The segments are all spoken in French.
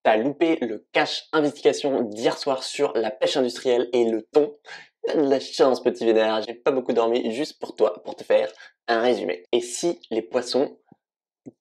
T'as loupé le cash investigation d'hier soir sur la pêche industrielle et le thon. T'as de la chance, petit vénère, j'ai pas beaucoup dormi juste pour toi, pour te faire un résumé. Et si les poissons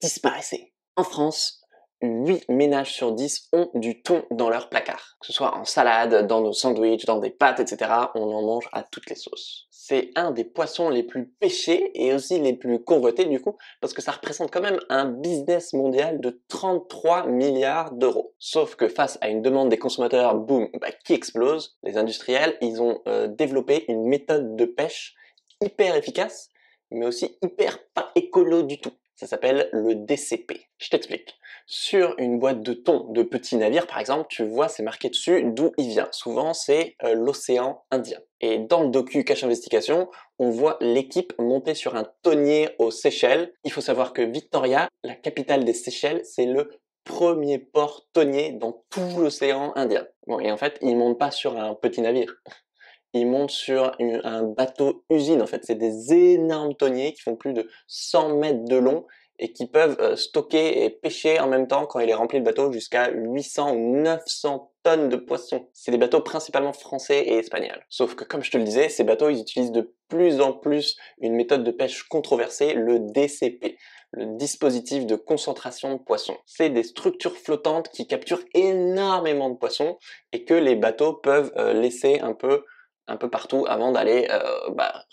disparaissaient? En France, 8 ménages sur 10 ont du thon dans leur placard. Que ce soit en salade, dans nos sandwichs, dans des pâtes, etc., on en mange à toutes les sauces. C'est un des poissons les plus pêchés et aussi les plus convoités du coup, parce que ça représente quand même un business mondial de 33 milliards d'euros. Sauf que face à une demande des consommateurs, boum, qui explose, les industriels, ils ont développé une méthode de pêche hyper efficace, mais aussi hyper pas écolo du tout. Ça s'appelle le DCP. Je t'explique. Sur une boîte de thon de petits navires, par exemple, tu vois, c'est marqué dessus d'où il vient. Souvent, c'est l'océan Indien. Et dans le docu Cache Investigation, on voit l'équipe monter sur un thonier aux Seychelles. Il faut savoir que Victoria, la capitale des Seychelles, c'est le premier port thonier dans tout l'océan Indien. Bon, et en fait, ils montent pas sur un petit navire. Ils montent sur un bateau usine en fait. C'est des énormes thoniers qui font plus de 100 mètres de long et qui peuvent stocker et pêcher en même temps quand il est rempli le bateau jusqu'à 800 ou 900 tonnes de poissons. C'est des bateaux principalement français et espagnols. Sauf que comme je te le disais, ces bateaux ils utilisent de plus en plus une méthode de pêche controversée, le DCP. Le dispositif de concentration de poissons. C'est des structures flottantes qui capturent énormément de poissons et que les bateaux peuvent laisser un peu partout avant d'aller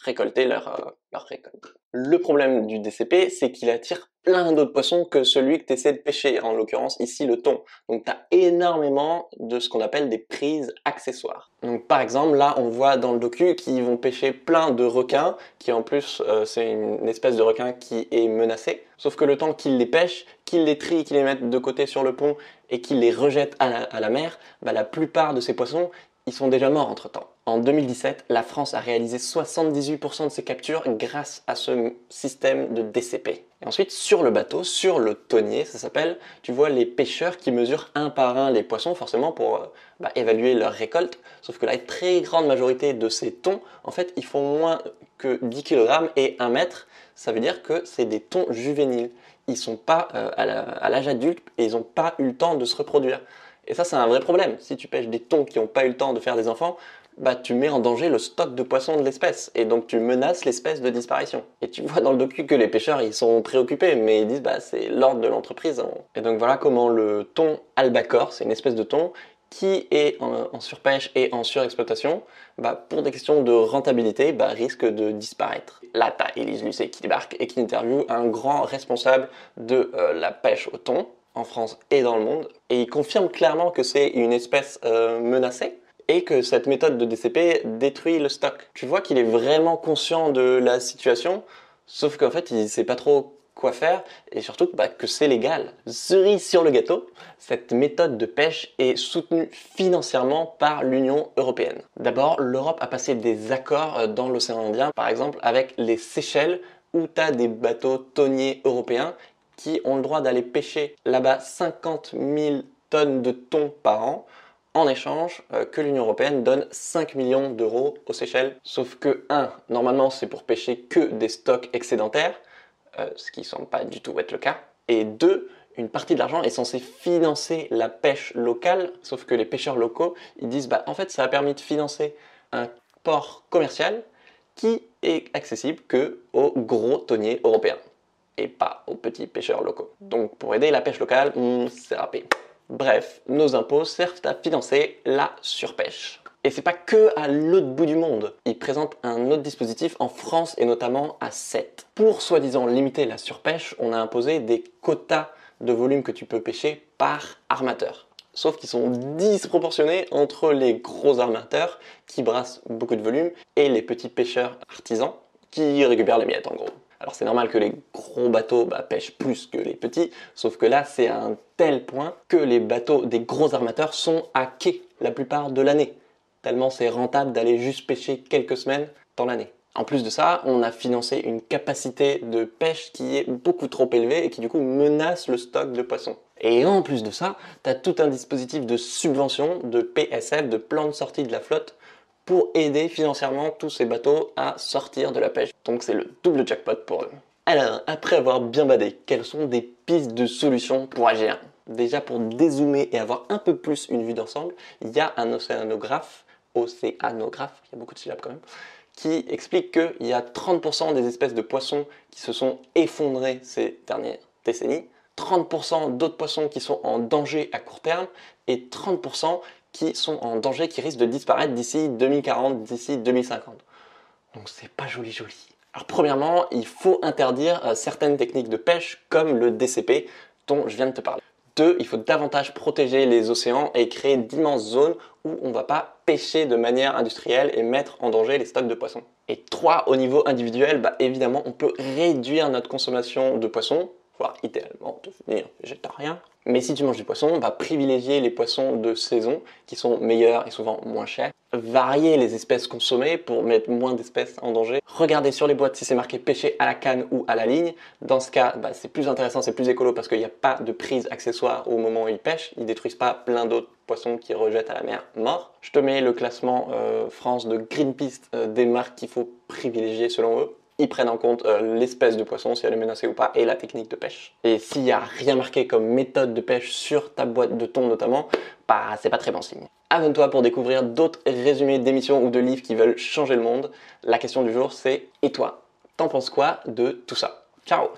récolter leur récolte. Le problème du DCP, c'est qu'il attire plein d'autres poissons que celui que tu essaies de pêcher, en l'occurrence ici le thon. Donc tu as énormément de ce qu'on appelle des prises accessoires. Donc par exemple, là on voit dans le docu qu'ils vont pêcher plein de requins, qui en plus c'est une espèce de requin qui est menacée. Sauf que le temps qu'ils les pêchent, qu'ils les trient, qu'ils les mettent de côté sur le pont et qu'ils les rejettent à la mer, la plupart de ces poissons, ils sont déjà morts entre-temps. En 2017, la France a réalisé 78% de ses captures grâce à ce système de DCP. Et ensuite, sur le bateau, sur le thonier, ça s'appelle, tu vois les pêcheurs qui mesurent un par un les poissons, forcément pour évaluer leur récolte. Sauf que la très grande majorité de ces thons, en fait, ils font moins que 10 kg et 1 mètre. Ça veut dire que c'est des thons juvéniles. Ils sont pas à l'âge adulte et ils n'ont pas eu le temps de se reproduire. Et ça, c'est un vrai problème. Si tu pêches des thons qui n'ont pas eu le temps de faire des enfants, tu mets en danger le stock de poissons de l'espèce. Et donc, tu menaces l'espèce de disparition. Et tu vois dans le docu que les pêcheurs, ils sont préoccupés, mais ils disent, c'est l'ordre de l'entreprise. Et donc, voilà comment le thon albacore, c'est une espèce de thon qui est en surpêche et en surexploitation, pour des questions de rentabilité, risque de disparaître. Là, t'as Élise Lucet qui débarque et qui interviewe un grand responsable de la pêche au thon, en France et dans le monde, et il confirme clairement que c'est une espèce menacée et que cette méthode de DCP détruit le stock. Tu vois qu'il est vraiment conscient de la situation, sauf qu'en fait il sait pas trop quoi faire et surtout que c'est légal. Cerise sur le gâteau, cette méthode de pêche est soutenue financièrement par l'Union européenne. D'abord, l'Europe a passé des accords dans l'océan Indien, par exemple avec les Seychelles, où tu as des bateaux thoniers européens qui ont le droit d'aller pêcher là-bas 50 000 tonnes de thon par an, en échange que l'Union européenne donne 5 millions d'euros aux Seychelles. Sauf que, normalement c'est pour pêcher que des stocks excédentaires, ce qui ne semble pas du tout être le cas, et 2, une partie de l'argent est censée financer la pêche locale, sauf que les pêcheurs locaux, ils disent en fait ça a permis de financer un port commercial qui est accessible que aux gros thoniers européens et pas aux petits pêcheurs locaux. Donc pour aider la pêche locale, c'est râpé. Bref, nos impôts servent à financer la surpêche. Et c'est pas que à l'autre bout du monde. Ils présentent un autre dispositif en France et notamment à Sète. Pour soi-disant limiter la surpêche, on a imposé des quotas de volume que tu peux pêcher par armateur. Sauf qu'ils sont disproportionnés entre les gros armateurs qui brassent beaucoup de volume et les petits pêcheurs artisans qui récupèrent les miettes en gros. Alors c'est normal que les gros bateaux pêchent plus que les petits, sauf que là c'est à un tel point que les bateaux des gros armateurs sont à quai la plupart de l'année. Tellement c'est rentable d'aller juste pêcher quelques semaines dans l'année. En plus de ça, on a financé une capacité de pêche qui est beaucoup trop élevée et qui du coup menace le stock de poissons. Et en plus de ça, tu as tout un dispositif de subvention, de PSF, de plan de sortie de la flotte, pour aider financièrement tous ces bateaux à sortir de la pêche. Donc c'est le double jackpot pour eux. Alors, après avoir bien badé, quelles sont des pistes de solutions pour agir ? Déjà pour dézoomer et avoir un peu plus une vue d'ensemble, il y a un océanographe, il y a beaucoup de syllabes quand même, qui explique qu'il y a 30% des espèces de poissons qui se sont effondrées ces dernières décennies, 30% d'autres poissons qui sont en danger à court terme et 30% qui sont en danger, qui risquent de disparaître d'ici 2040, d'ici 2050. Donc c'est pas joli joli. Alors premièrement, il faut interdire certaines techniques de pêche comme le DCP dont je viens de te parler. 2, il faut davantage protéger les océans et créer d'immenses zones où on ne va pas pêcher de manière industrielle et mettre en danger les stocks de poissons. Et 3, au niveau individuel, évidemment, on peut réduire notre consommation de poissons, voire idéalement devenir végétarien. Mais si tu manges du poisson, privilégier les poissons de saison qui sont meilleurs et souvent moins chers. Varier les espèces consommées pour mettre moins d'espèces en danger. Regardez sur les boîtes si c'est marqué pêcher à la canne ou à la ligne. Dans ce cas, c'est plus intéressant, c'est plus écolo parce qu'il n'y a pas de prise accessoire au moment où ils pêchent. Ils détruisent pas plein d'autres poissons qu'ils rejettent à la mer morts. Je te mets le classement France de Greenpeace des marques qu'il faut privilégier selon eux. Ils prennent en compte l'espèce de poisson, si elle est menacée ou pas, et la technique de pêche. Et s'il n'y a rien marqué comme méthode de pêche sur ta boîte de thon notamment, c'est pas très bon signe. Abonne-toi pour découvrir d'autres résumés d'émissions ou de livres qui veulent changer le monde. La question du jour c'est, et toi, t'en penses quoi de tout ça? Ciao!